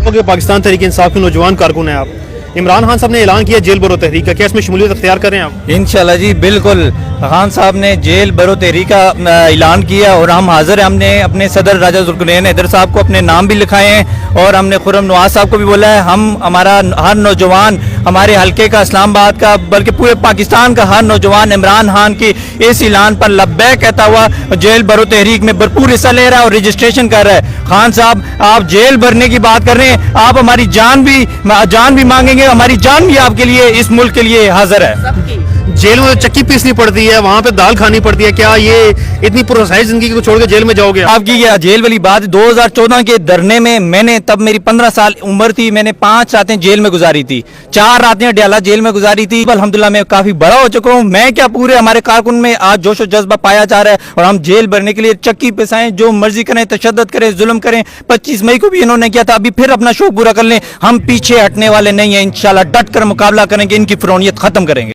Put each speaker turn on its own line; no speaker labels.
पाकिस्तान तहरीक इंसाफ के नौजवान कारकुन हैं आप। इमरान खान साहब ने ऐलान किया जेल बरो तहरीक का, क्या इसमें शमूलियत अख्तियार कर रहे हैं आप?
इंशाल्लाह जी बिल्कुल। खान साहब ने जेल बरो तहरीक का ऐलान किया और हम हाजिर हैं। हमने अपने सदर राजा ज़ुल्क़रनैन हैदर साहब को अपने नाम भी लिखाए हैं और हमने खुर्रम नवाज साहब को भी बोला है। हमारा हर नौजवान, हमारे हल्के का, इस्लामाबाद का, बल्कि पूरे पाकिस्तान का हर नौजवान इमरान खान की इस ऐलान पर लब्बैक कहता हुआ जेल बरो तहरीक में भरपूर हिस्सा ले रहा है और रजिस्ट्रेशन कर रहा है। खान साहब, आप जेल भरने की बात कर रहे हैं, आप हमारी जान भी मांगेंगे, हमारी जान भी आपके लिए, इस मुल्क के लिए हाजिर है।
जेल में चक्की पीसनी पड़ती है, वहाँ पे दाल खानी पड़ती है, क्या ये इतनी पुरसाइज जिंदगी को छोड़ के जेल में जाओगे?
आपकी ये जेल वाली बात, 2014 के धरने में मैंने, तब मेरी 15 साल उम्र थी, मैंने 5 रातें जेल में गुजारी थी, 4 रातें अडयाला जेल में गुजारी थी। अल्हम्दुलिल्लाह मैं काफी बड़ा हो चुका हूँ। मैं क्या, पूरे हमारे कारकुन में आज जोश और जज्बा पाया जा रहा है और हम जेल भरने के लिए चक्की पिसाएं, जो मर्जी करें, तशद्दुद करें, जुल्म करें। 25 मई को भी इन्होंने किया था, अभी फिर अपना शौक पूरा कर लें। हम पीछे हटने वाले नहीं है। इंशाल्लाह डट कर मुकाबला करेंगे, इनकी फिरौनियत खत्म करेंगे।